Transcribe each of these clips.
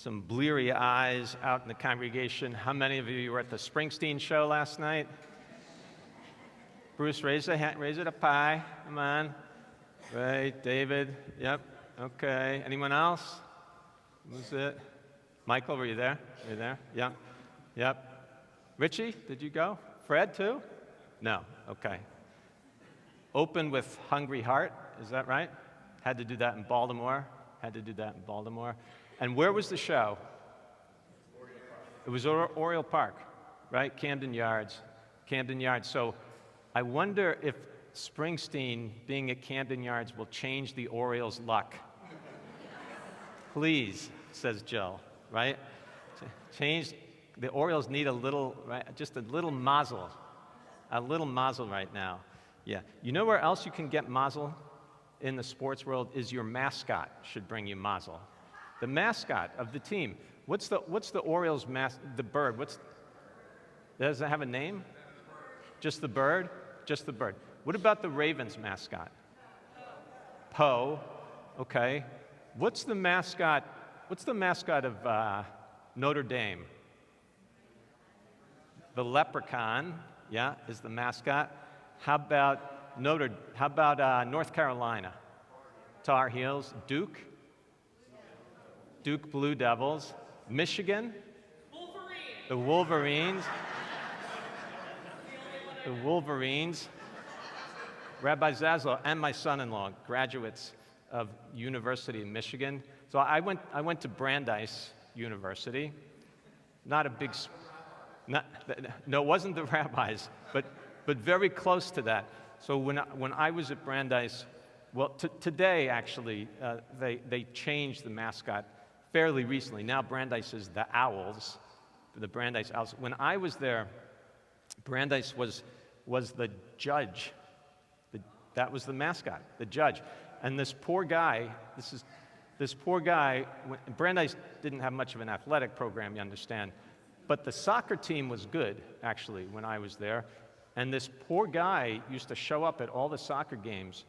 some bleary eyes out in the congregation. How many of you were at the Springsteen show last night? Bruce, raise it up high. Come on. Right, David. Yep. Okay. Anyone else? Who's it? Michael, were you there? Were you there? Yeah. Yep. Richie, did you go? Fred, too? No. Okay. Open with Hungry Heart. Is that right? Had to do that in Baltimore. And where was the show? It was Oriole Park, right? Camden Yards. So I wonder if Springsteen being at Camden Yards will change the Orioles' luck. Please, says Jill, right? Change, the Orioles need a little, right? Just a little mazel right now. Yeah. You know where else you can get mazel in the sports world is your mascot should bring you mazel. The mascot of the team. What's the Orioles' the bird? Does it have a name? Just the bird? Just the bird. What about the Ravens' mascot? Poe. Okay. What's the mascot of Notre Dame? The leprechaun, yeah, is the mascot. How about North Carolina? Tar Heels. Duke Blue Devils. Michigan? The Wolverines. The Wolverines. Rabbi Zaslow and my son-in-law, graduates of University of Michigan. So I went to Brandeis University. No, it wasn't the rabbis, but very close to that. So when I was at Brandeis, well, today actually, they changed the mascot fairly recently. Now Brandeis is the Owls, the Brandeis Owls. When I was there, Brandeis was the judge. That was the mascot, the judge. And this poor guy, Brandeis didn't have much of an athletic program, you understand, but the soccer team was good, actually, when I was there. And this poor guy used to show up at all the soccer games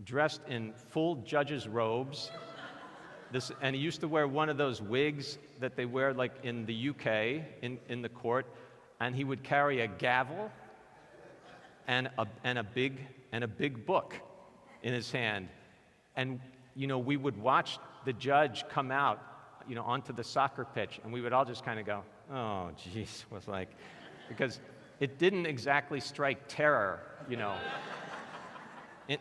dressed in full judge's robes. And he used to wear one of those wigs that they wear like in the UK, in the court, and he would carry a gavel and a big book in his hand. And, we would watch the judge come out, onto the soccer pitch, and we would all just kind of go, oh, geez, because it didn't exactly strike terror,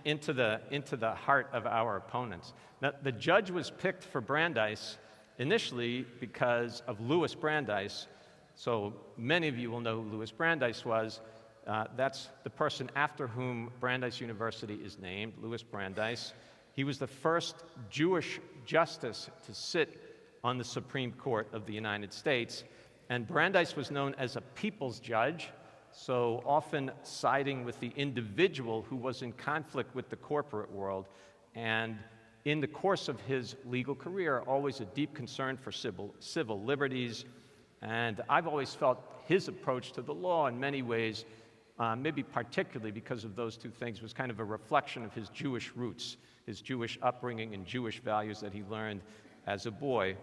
into the heart of our opponents. Now, the judge was picked for Brandeis initially because of Louis Brandeis. So many of you will know who Louis Brandeis was. That's the person after whom Brandeis University is named, Louis Brandeis. He was the first Jewish justice to sit on the Supreme Court of the United States. And Brandeis was known as a people's judge, so often siding with the individual who was in conflict with the corporate world. And in the course of his legal career, always a deep concern for civil liberties. And I've always felt his approach to the law in many ways, maybe particularly because of those two things, was kind of a reflection of his Jewish roots, his Jewish upbringing and Jewish values that he learned as a boy.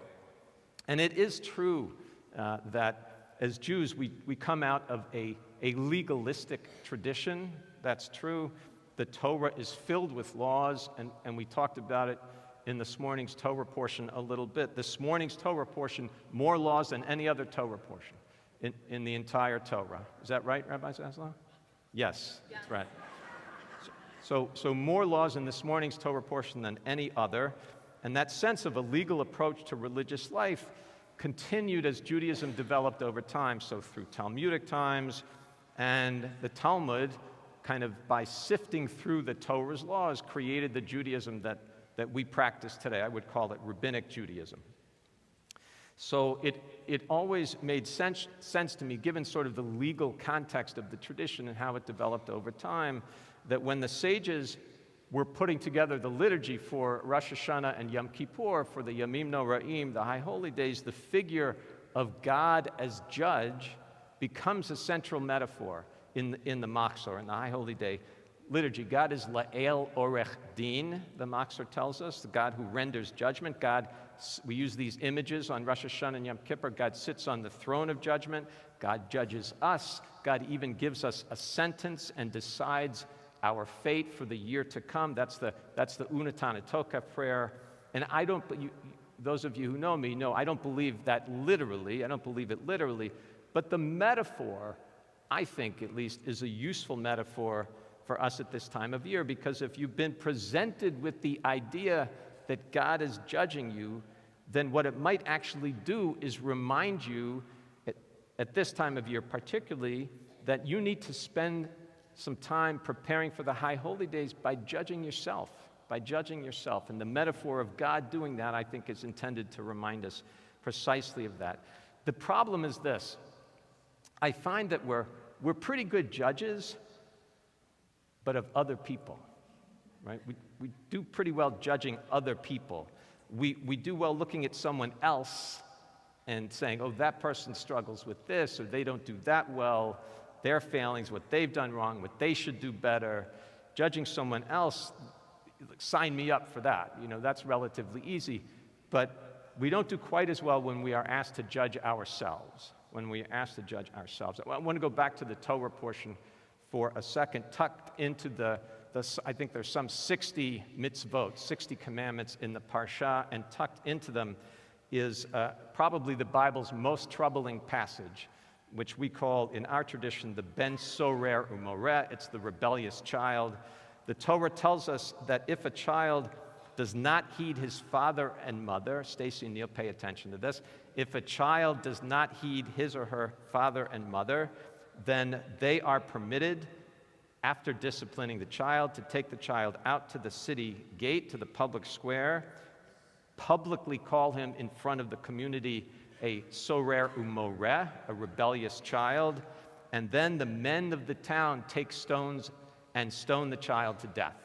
And it is true that as Jews, we come out of a legalistic tradition. That's true. The Torah is filled with laws, and we talked about it in this morning's Torah portion a little bit. This morning's Torah portion, more laws than any other Torah portion in the entire Torah. Is that right, Rabbi Zaslow? Yes, that's right. So more laws in this morning's Torah portion than any other, and that sense of a legal approach to religious life continued as Judaism developed over time, so through Talmudic times, and the Talmud, kind of by sifting through the Torah's laws, created the Judaism that we practice today. I would call it Rabbinic Judaism. So it always made sense to me, given sort of the legal context of the tradition and how it developed over time, that when the sages were putting together the liturgy for Rosh Hashanah and Yom Kippur, for the Yamim Noraim, the High Holy Days, the figure of God as judge becomes a central metaphor in the Machzor, in the High Holy Day liturgy. God is La'el Orech Din, the Machzor tells us, the God who renders judgment. God, we use these images on Rosh Hashanah and Yom Kippur. God sits on the throne of judgment. God judges us. God even gives us a sentence and decides our fate for the year to come. That's the Unatana Toka prayer. And I don't, those of you who know me know I don't believe that literally. I don't believe it literally. But the metaphor, I think at least, is a useful metaphor for us at this time of year, because if you've been presented with the idea that God is judging you, then what it might actually do is remind you at this time of year particularly that you need to spend some time preparing for the High Holy Days by judging yourself. And the metaphor of God doing that, I think, is intended to remind us precisely of that. The problem is this. I find that we're pretty good judges, but of other people, right? We do pretty well judging other people. We do well looking at someone else and saying, oh, that person struggles with this, or they don't do that well, their failings, what they've done wrong, what they should do better. Judging someone else, sign me up for that. That's relatively easy. But we don't do quite as well when we are asked to judge ourselves. I want to go back to the Torah portion for a second. Tucked into I think there's some 60 mitzvot, 60 commandments in the Parsha, and tucked into them is probably the Bible's most troubling passage, which we call in our tradition the Ben Sorer Umoreh. It's the rebellious child. The Torah tells us that if a child does not heed his father and mother, Stacy and Neil, pay attention to this. If a child does not heed his or her father and mother, then they are permitted, after disciplining the child, to take the child out to the city gate, to the public square, publicly call him in front of the community a Sorer Umoreh, a rebellious child, and then the men of the town take stones and stone the child to death.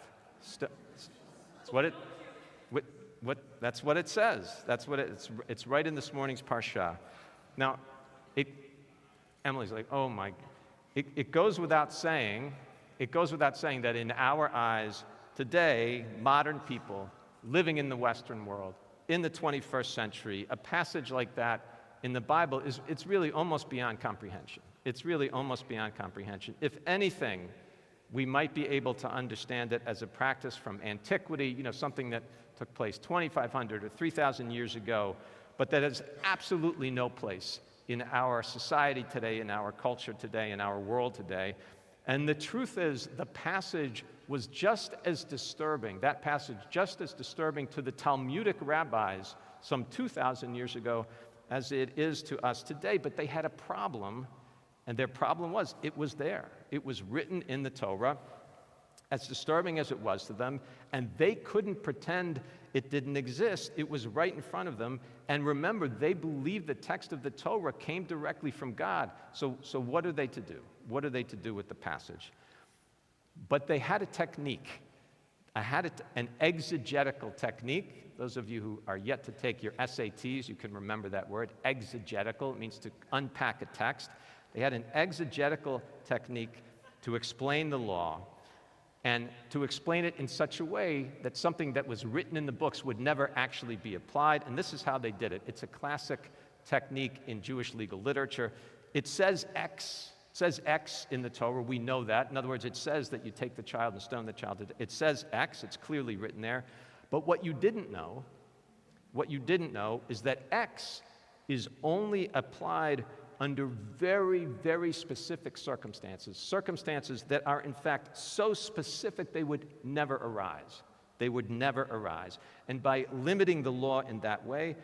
That's what it says. It's right in this morning's Parsha. Now, Emily's like, oh my, it goes without saying that in our eyes today, modern people living in the Western world, in the 21st century, a passage like that in the Bible it's really almost beyond comprehension. If anything, we might be able to understand it as a practice from antiquity, something that took place 2,500 or 3,000 years ago, but that has absolutely no place in our society today, in our culture today, in our world today. And the truth is, the passage was just as disturbing, to the Talmudic rabbis some 2,000 years ago as it is to us today. But they had a problem, and their problem was, it was there. It was written in the Torah, as disturbing as it was to them, and they couldn't pretend it didn't exist. It was right in front of them. And remember, they believed the text of the Torah came directly from God. So what are they to do? What are they to do with the passage? But they had a technique. An exegetical technique. Those of you who are yet to take your SATs, you can remember that word, exegetical. It means to unpack a text. They had an exegetical technique to explain the law, and to explain it in such a way that something that was written in the books would never actually be applied. And this is how they did it. It's a classic technique in Jewish legal literature. It says X in the Torah. We know that. In other words, it says that you take the child and stone the child. It says X. It's clearly written there. But what you didn't know is that X is only applied under very, very specific circumstances that are in fact so specific they would never arise. And by limiting the law in that way,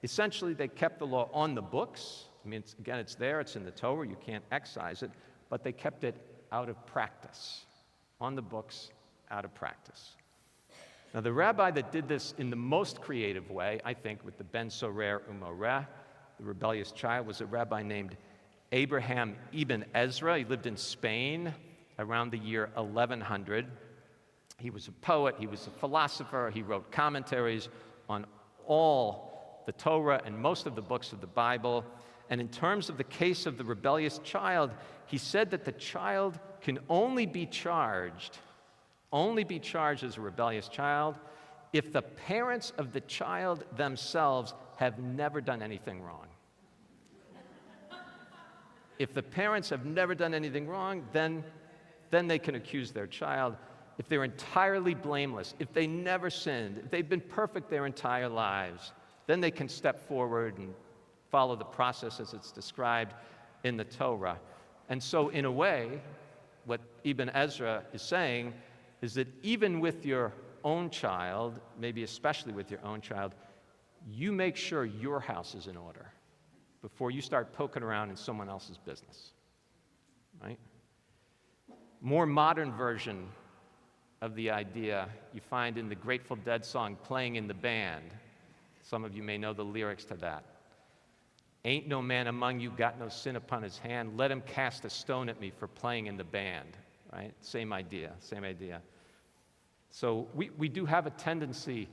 essentially they kept the law on the books. It's there, it's in the Torah, you can't excise it, but they kept it out of practice. On the books, out of practice. Now the rabbi that did this in the most creative way, I think, with the Ben Sorer Umoreh, the rebellious child, was a rabbi named Abraham ibn Ezra. He lived in Spain around the year 1100. He was a poet, he was a philosopher, he wrote commentaries on all the Torah and most of the books of the Bible. And in terms of the case of the rebellious child, he said that the child can only be charged only be charged as a rebellious child if the parents of the child themselves have never done anything wrong. If the parents have never done anything wrong, then they can accuse their child. If they're entirely blameless, if they never sinned, if they've been perfect their entire lives, then they can step forward and follow the process as it's described in the Torah. And so, in a way, what Ibn Ezra is saying is that even with your own child, maybe especially with your own child, you make sure your house is in order before you start poking around in someone else's business, right? More modern version of the idea you find in the Grateful Dead song Playing in the Band. Some of you may know the lyrics to that. Ain't no man among you got no sin upon his hand. Let him cast a stone at me for playing in the band, right? Same idea. So we do have a tendency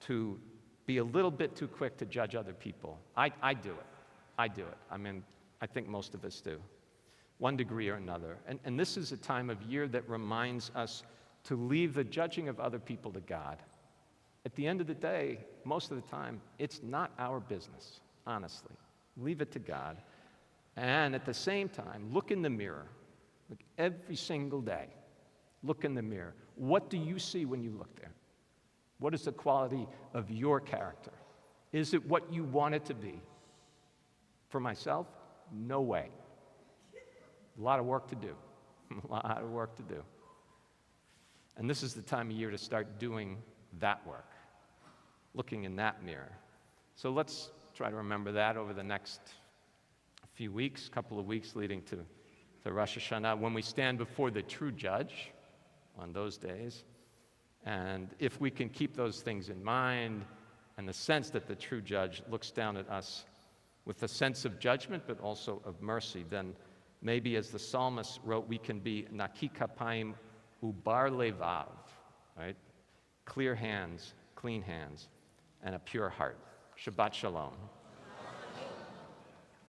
to be a little bit too quick to judge other people. I do it. I mean, I think most of us do, one degree or another. And this is a time of year that reminds us to leave the judging of other people to God. At the end of the day, most of the time, it's not our business, honestly. Leave it to God. And at the same time, look in the mirror. Look every single day. Look in the mirror. What do you see when you look there? What is the quality of your character? Is it what you want it to be? For myself, no way. A lot of work to do. And this is the time of year to start doing that work, looking in that mirror. So let's try to remember that over the next few weeks, couple of weeks leading to Rosh Hashanah, when we stand before the true judge on those days. And if we can keep those things in mind and the sense that the true judge looks down at us with a sense of judgment but also of mercy, then maybe, as the psalmist wrote, we can be naki kapayim ubar levav, right? Clear hands, clean hands, and a pure heart. Shabbat shalom.